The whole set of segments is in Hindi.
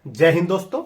जय हिंद दोस्तों,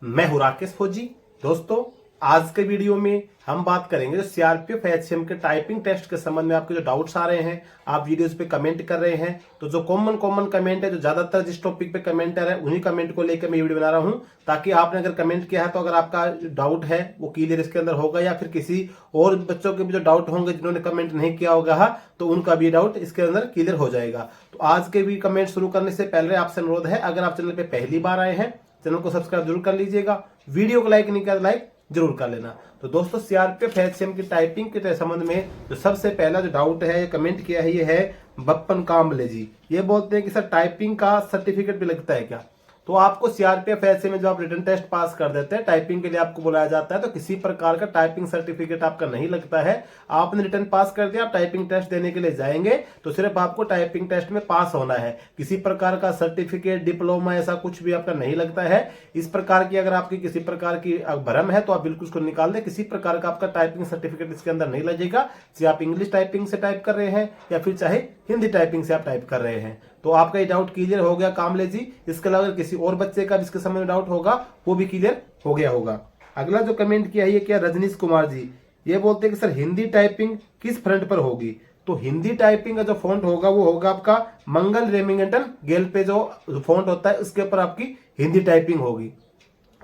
मैं हूं राकेश फौजी। दोस्तों, आज के वीडियो में हम बात करेंगे जो सीआरपीएफ एचसीएम के टाइपिंग टेस्ट के संबंध में आपके जो डाउट्स आ रहे हैं, आप वीडियोस पे कमेंट कर रहे हैं। तो जो कॉमन कमेंट है, जो ज्यादातर जिस टॉपिक पे कमेंटर है, उन्हीं कमेंट को लेकर मैं वीडियो बना रहा हूं, ताकि आपने अगर कमेंट किया है तो अगर आपका डाउट है वो क्लियर इसके अंदर होगा, या फिर किसी और बच्चों के भी जो डाउट होंगे जिन्होंने कमेंट नहीं किया होगा तो उनका भी डाउट इसके अंदर क्लियर हो जाएगा। तो आज के भी कमेंट शुरू करने से पहले आपसे अनुरोध है, अगर आप चैनल पे पहली बार आए हैं, चैनल को सब्सक्राइब जरूर कर लीजिएगा। वीडियो को लाइक नहीं किया तो लाइक जरूर कर लेना। तो दोस्तों, सीआरपीएफ एचसीएम की टाइपिंग के संबंध में जो सबसे पहला जो डाउट है, ये कमेंट किया है, ये है बप्पन कांबले जी। ये बोलते हैं कि सर टाइपिंग का सर्टिफिकेट भी लगता है क्या? तो आपको सीआरपीएफ एचसीएम में जो आप रिटन टेस्ट पास कर देते हैं, टाइपिंग के लिए आपको बुलाया जाता है, तो किसी प्रकार का टाइपिंग सर्टिफिकेट आपका नहीं लगता है। आपने रिटन पास कर दिया, आप टाइपिंग टेस्ट देने के लिए जाएंगे तो सिर्फ आपको टाइपिंग टेस्ट में पास होना है। किसी प्रकार का सर्टिफिकेट, डिप्लोमा, ऐसा कुछ भी आपका नहीं लगता है। इस प्रकार की अगर आपकी किसी प्रकार की भ्रम है तो आप बिल्कुल उसको निकाल दें। किसी प्रकार का आपका टाइपिंग सर्टिफिकेट इसके अंदर नहीं लगेगा। चाहे आप इंग्लिश टाइपिंग से टाइप कर रहे हैं या फिर चाहे हिंदी टाइपिंग से आप टाइप कर रहे हैं। तो आपका ये डाउट क्लियर हो गया कामले जी। इसके अलावा अगर किसी और बच्चे का इसके संबंध में डाउट होगा वो भी क्लियर हो गया होगा। अगला जो कमेंट किया है, ये क्या रजनीश कुमार जी। ये बोलते हैं कि सर हिंदी टाइपिंग किस फ्रंट पर होगी? तो हिंदी टाइपिंग का जो फॉन्ट होगा वो होगा आपका मंगल रेमिंगटन गेल पे जो फॉन्ट होता है उसके ऊपर आपकी हिंदी टाइपिंग होगी।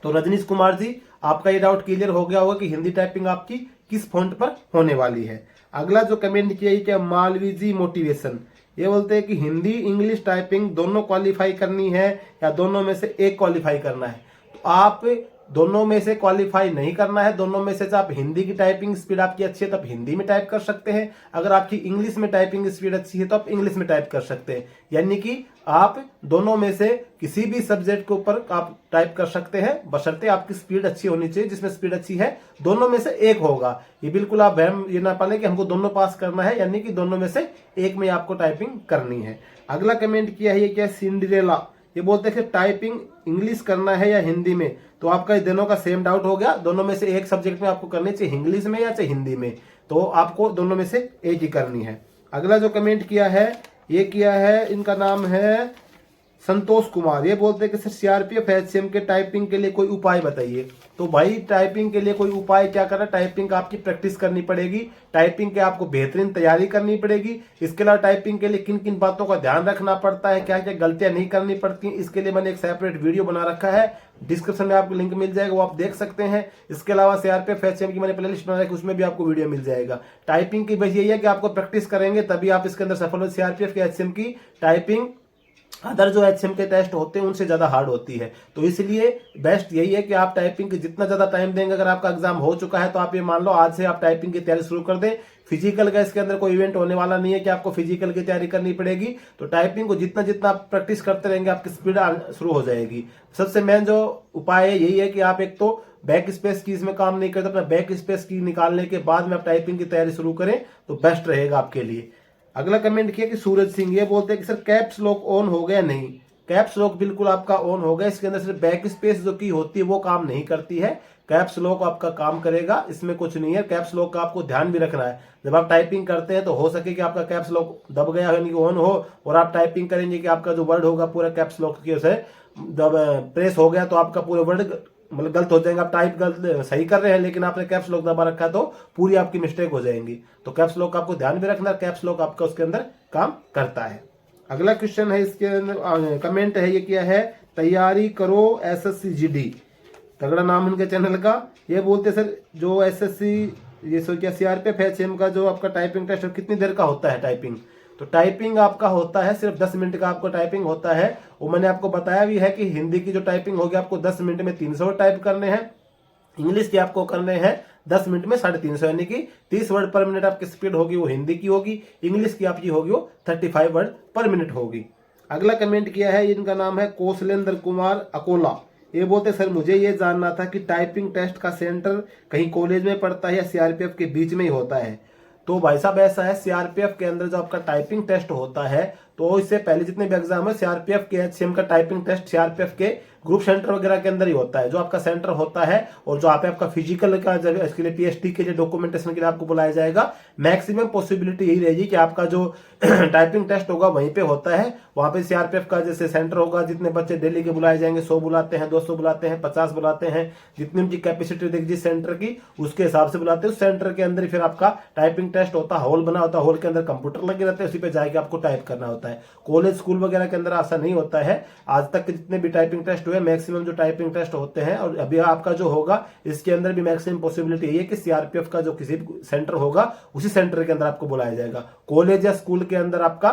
तो रजनीश कुमार जी, आपका ये डाउट क्लियर हो गया होगा कि हिंदी टाइपिंग आपकी किस फॉन्ट पर होने वाली है। अगला जो कमेंट किया है, क्या मालवी जी मोटिवेशन। ये बोलते हैं कि हिंदी इंग्लिश टाइपिंग दोनों क्वालिफाई करनी है या दोनों में से एक क्वालिफाई करना है? तो आप दोनों में से क्वालिफाई नहीं करना है। दोनों में से आप हिंदी की टाइपिंग स्पीड आपकी अच्छी है तो आप हिंदी में टाइप कर सकते हैं। अगर आपकी इंग्लिश में टाइपिंग स्पीड अच्छी है तो आप इंग्लिश में टाइप कर सकते हैं। यानी कि आप दोनों में से किसी भी सब्जेक्ट के ऊपर आप टाइप कर सकते हैं, बशर्ते आपकी स्पीड अच्छी होनी चाहिए। जिसमें स्पीड अच्छी है दोनों में से एक होगा। ये बिल्कुल आप वहम ये ना पाले कि हमको दोनों पास करना है, यानी कि दोनों में से एक में आपको टाइपिंग करनी है। अगला कमेंट किया है, ये क्या सिंड्रेला। ये बोलते हैं कि टाइपिंग इंग्लिश करना है या हिंदी में? तो आपका दोनों का सेम डाउट हो गया। दोनों में से एक सब्जेक्ट में आपको करनी चाहिए, इंग्लिश में या चाहे हिंदी में। तो आपको दोनों में से एक ही करनी है। अगला जो कमेंट किया है, ये किया है, इनका नाम है संतोष कुमार। ये बोलते हैं कि सर सीआरपीएफ एचसीएम के टाइपिंग के लिए कोई उपाय बताइए। तो भाई, टाइपिंग के लिए कोई उपाय क्या करना, टाइपिंग का आपकी प्रैक्टिस करनी पड़ेगी। टाइपिंग के आपको बेहतरीन तैयारी करनी पड़ेगी। इसके अलावा टाइपिंग के लिए किन किन बातों का ध्यान रखना पड़ता है, क्या क्या गलतियां नहीं करनी पड़ती, इसके लिए मैंने एक सेपरेट वीडियो बना रखा है। डिस्क्रिप्शन में आपको लिंक मिल जाएगा, वो आप देख सकते हैं। इसके अलावा सीआरपीएफ एचसीएम की मैंने प्लेलिस्ट बना रखी, उसमें भी आपको वीडियो मिल जाएगा। टाइपिंग की बस यही है कि आपको प्रैक्टिस करेंगे तभी आप इसके अंदर सफल हो। सीआरपीएफ के एचसीएम की टाइपिंग अदर जो एचसीएम के टेस्ट होते हैं उनसे ज्यादा हार्ड होती है। तो इसलिए बेस्ट यही है कि आप टाइपिंग की जितना ज्यादा टाइम देंगे, अगर आपका एग्जाम हो चुका है तो आप ये मान लो आज से आप टाइपिंग की तैयारी शुरू कर दें। फिजिकल का इसके अंदर कोई इवेंट होने वाला नहीं है कि आपको फिजिकल की तैयारी करनी पड़ेगी। तो टाइपिंग को जितना जितना आप प्रैक्टिस करते रहेंगे आपकी स्पीड शुरू हो जाएगी। सबसे मेन जो उपाय है यही है कि आप एक तो बैक स्पेस की इसमें काम नहीं करते, अपना बैक स्पेस की निकालने के बाद में आप टाइपिंग की तैयारी शुरू करें तो बेस्ट रहेगा आपके लिए। अगला कमेंट किया कि सूरज सिंह। ये बोलते हैं कि सर कैप्स लॉक ऑन हो गया? नहीं, कैप्स लॉक बिल्कुल आपका ऑन हो गया। इसके अंदर सिर्फ बैक स्पेस जो की होती है वो काम नहीं करती है, कैप्स लॉक आपका काम करेगा। इसमें कुछ नहीं है। कैप्स लॉक का आपको ध्यान भी रखना है। जब आप टाइपिंग करते हैं तो हो सके कि आपका कैप्स लॉक दब गया यानी कि ऑन हो, और आप टाइपिंग करेंगे कि आपका जो वर्ड होगा पूरा कैप्स लॉक की से प्रेस हो गया तो आपका पूरा वर्ड मतलब गलत हो जाएगा। आप टाइप गलत सही कर रहे हैं लेकिन आपने कैप्स लॉक दबा रखा है तो पूरी आपकी मिस्टेक हो जाएंगी। तो कैप्स लॉक आपको ध्यान भी रखना, कैप्स लॉक आपका उसके अंदर काम करता है। अगला क्वेश्चन है, इसके अंदर कमेंट है, ये क्या है, तैयारी करो एसएससी जीडी, तगड़ा नाम इनके चैनल का। ये बोलते सर जो एसएससी ये क्या सीआरपीएफ एचसीएम का जो आपका टाइपिंग टेस्ट कितनी देर का होता है टाइपिंग? तो टाइपिंग आपका होता है सिर्फ 10 मिनट का आपको टाइपिंग होता है। वो मैंने आपको बताया भी है कि हिंदी की जो टाइपिंग होगी आपको 10 मिनट में 300 वर्ड टाइप करने हैं। इंग्लिश के आपको करने हैं 10 मिनट में 350, यानी कि 30 वर्ड पर मिनट आपकी स्पीड होगी वो हिंदी की होगी। इंग्लिश की आपकी होगी वो 35 वर्ड पर मिनट होगी। अगला कमेंट किया है, इनका नाम है कौशलेंद्र कुमार अकोला। ये बोलते सर मुझे ये जानना था कि टाइपिंग टेस्ट का सेंटर कहीं कॉलेज में पड़ता है या सीआरपीएफ के बीच में ही होता है? तो भाई साहब ऐसा है, सीआरपीएफ के अंदर जो आपका टाइपिंग टेस्ट होता है तो इससे पहले जितने भी एग्जाम है सीआरपीएफ के एचसीएम का टाइपिंग टेस्ट सीआरपीएफ के ग्रुप सेंटर वगैरह के अंदर ही होता है, जो आपका सेंटर होता है और जो आपका फिजिकल का जब इसके लिए पीएचडी के लिए डॉक्यूमेंटेशन के लिए आपको बुलाया जाएगा, मैक्सिमम पॉसिबिलिटी यही रहेगी कि आपका जो टाइपिंग टेस्ट होगा वहीं पे होता है। वहां पे सीआरपीएफ का जैसे सेंटर होगा, जितने बच्चे दिल्ली के बुलाए जाएंगे, 100 बुलाते हैं, 200 बुलाते हैं, 50 बुलाते हैं, जितनी उनकी कैपेसिटी देखिए जिस सेंटर की उसके हिसाब से बुलाते हैं। उस सेंटर के अंदर ही फिर आपका टाइपिंग टेस्ट होता है, हॉल बना होता है, हॉल के अंदर कंप्यूटर लगे रहते हैं, उसी पे जाके आपको टाइप करना होता है। कॉलेज स्कूल वगैरह के अंदर ऐसा नहीं होता है। आज तक के जितने भी टाइपिंग टेस्ट हुए मैक्सिमम जो टाइपिंग टेस्ट होते हैं, और अभी आपका जो होगा इसके अंदर भी मैक्सिमम पॉसिबिलिटी यही है कि सीआरपीएफ का जो किसी सेंटर होगा उसी सेंटर के अंदर आपको बुलाया जाएगा। कॉलेज या स्कूल के अंदर आपका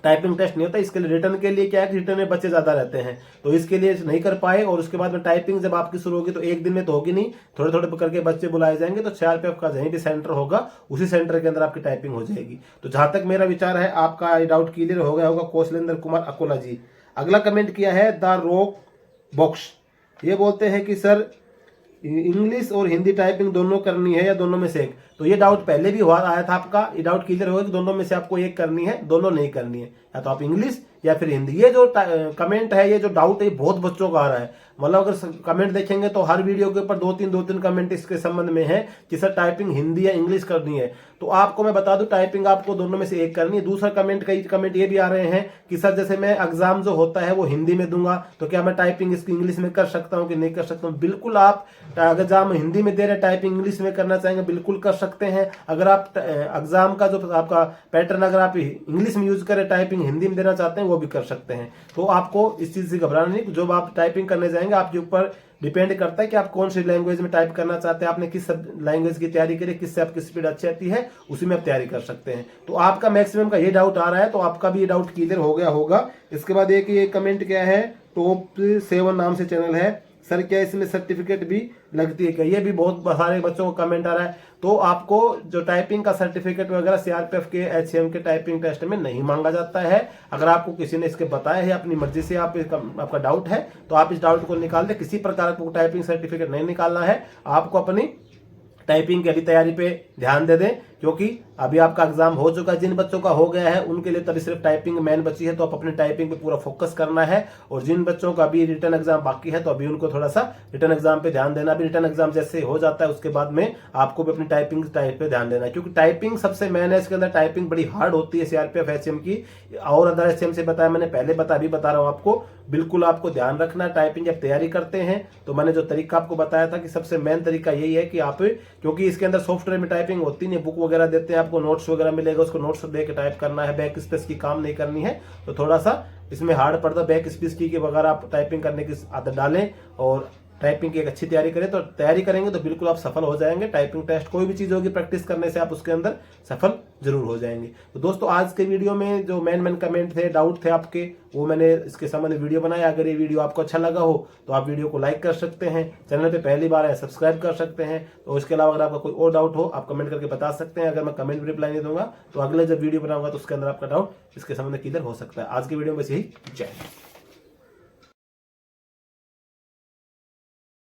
टाइपिंग टेस्ट नहीं होता। इसके लिए रिटर्न के लिए क्या है कि रिटर्न में बच्चे ज्यादा रहते हैं, तो इसके लिए नहीं कर पाए। और उसके बाद में टाइपिंग जब आपकी शुरू होगी तो एक दिन में तो होगी नहीं, थोड़े थोड़े करके बच्चे बुलाए जाएंगे, तो सीआरपीएफ का जहीं भी सेंटर होगा उसी सेंटर के अंदर आपकी टाइपिंग हो जाएगी। तो जहां तक मेरा विचार है आपका डाउट क्लियर हो गया होगा। कौशलेंद्र कुमार अकोला जी। अगला कमेंट किया है द रॉक बॉक्स। ये बोलते हैं कि सर इंग्लिश और हिंदी टाइपिंग दोनों करनी है या दोनों में से एक? तो ये डाउट पहले भी आया था आपका, ये डाउट क्लियर होगा कि दोनों में से आपको एक करनी है, दोनों नहीं करनी है, या तो आप इंग्लिश या फिर हिंदी। ये जो कमेंट है, ये जो डाउट है, बहुत बच्चों का आ रहा है। मतलब अगर कमेंट देखेंगे तो हर वीडियो के ऊपर दो तीन कमेंट इसके संबंध में है कि सर टाइपिंग हिंदी या इंग्लिश करनी है। तो आपको मैं बता दूं टाइपिंग आपको दोनों में से एक करनी है। दूसरा कमेंट, कई कमेंट ये भी आ रहे हैं कि सर जैसे मैं एग्जाम जो होता है वो हिंदी में दूंगा, तो क्या मैं टाइपिंग इसकी इंग्लिश में कर सकता हूं कि नहीं कर सकता हूं? बिल्कुल, आप एग्जाम हिंदी में दे रहे टाइपिंग इंग्लिश में करना चाहेंगे बिल्कुल कर सकते हैं। अगर आप एग्जाम का जो आपका पैटर्न अगर आप इंग्लिश में यूज करें, टाइपिंग हिंदी में देना चाहते हैं, वो भी कर सकते हैं। तो आपको इस चीज से घबराना नहीं। जब आप टाइपिंग करने जाएंगे आपके ऊपर डिपेंड करता है कि आप कौन सी लैंग्वेज में टाइप करना चाहते हैं, आपने किस लैंग्वेज की तैयारी करी, किससे आपकी स्पीड अच्छी आती है, उसी में आप तैयारी कर सकते हैं। तो आपका मैक्सिमम का ये डाउट आ रहा है, तो आपका भी ये डाउट क्लियर हो गया होगा। इसके बाद एक ये कमेंट क्या है, टॉप 7 नाम से चैनल है, सर क्या इसमें सर्टिफिकेट भी लगती है क्या? ये भी बहुत सारे बच्चों को कमेंट आ रहा है। तो आपको जो टाइपिंग का सर्टिफिकेट वगैरह सीआरपीएफ के एचसीएम के टाइपिंग टेस्ट में नहीं मांगा जाता है। अगर आपको किसी ने इसके बताया है, अपनी मर्जी से आपका डाउट है, तो आप इस डाउट को निकाल दे। किसी प्रकार को टाइपिंग सर्टिफिकेट नहीं निकालना है, आपको अपनी टाइपिंग की अभी तैयारी पे ध्यान दे दें, क्योंकि अभी आपका एग्जाम हो चुका है। जिन बच्चों का हो गया है उनके लिए तभी सिर्फ टाइपिंग मेन बची है, तो आप अपनी टाइपिंग पे पूरा फोकस करना है। और जिन बच्चों का अभी रिटर्न एग्जाम बाकी है, तो अभी उनको थोड़ा सा रिटर्न एग्जाम पे ध्यान देना। अभी रिटर्न एग्जाम जैसे हो जाता है उसके बाद में आपको भी अपनी टाइपिंग टाइप पे ध्यान देना है, क्योंकि टाइपिंग सबसे मेन है। इसके अंदर टाइपिंग बड़ी हार्ड होती है सीआरपीएफ एचसीएम की, और अदर एचसीएम से बताया मैंने पहले, अभी बता रहा हूँ आपको। बिल्कुल आपको ध्यान रखना है टाइपिंग जब तैयारी करते हैं। तो मैंने जो तरीका आपको बताया था कि सबसे मेन तरीका यही है कि आप, क्योंकि इसके अंदर सॉफ्टवेयर में टाइपिंग होती नहीं, बुक वगैरह देते हैं आपको, नोट्स वगैरह मिलेगा, उसको नोट्स दे के टाइप करना है, बैक स्पेस की काम नहीं करनी है। तो थोड़ा सा इसमें हार्ड पड़ता है, बैक स्पेस की वगैरह आप टाइपिंग करने की आदत डालें और टाइपिंग की एक अच्छी तैयारी करें। तो तैयारी करेंगे तो बिल्कुल आप सफल हो जाएंगे। टाइपिंग टेस्ट कोई भी चीज होगी प्रैक्टिस करने से आप उसके अंदर सफल जरूर हो जाएंगे। तो दोस्तों आज के वीडियो में जो मेन कमेंट थे, डाउट थे आपके, वो मैंने इसके संबंध में वीडियो बनाया। अगर ये वीडियो आपको अच्छा लगा हो तो आप वीडियो को लाइक कर सकते हैं, चैनल पे पहली बार है सब्सक्राइब कर सकते हैं। तो इसके अलावा अगर आपका कोई और डाउट हो आप कमेंट करके बता सकते हैं। अगर मैं कमेंट में रिप्लाई नहीं दूंगा तो अगले जब वीडियो बनाऊंगा तो उसके अंदर आपका डाउट इसके संबंध में क्लियर हो सकता है। आज की वीडियो में बस यही, जय हिंद।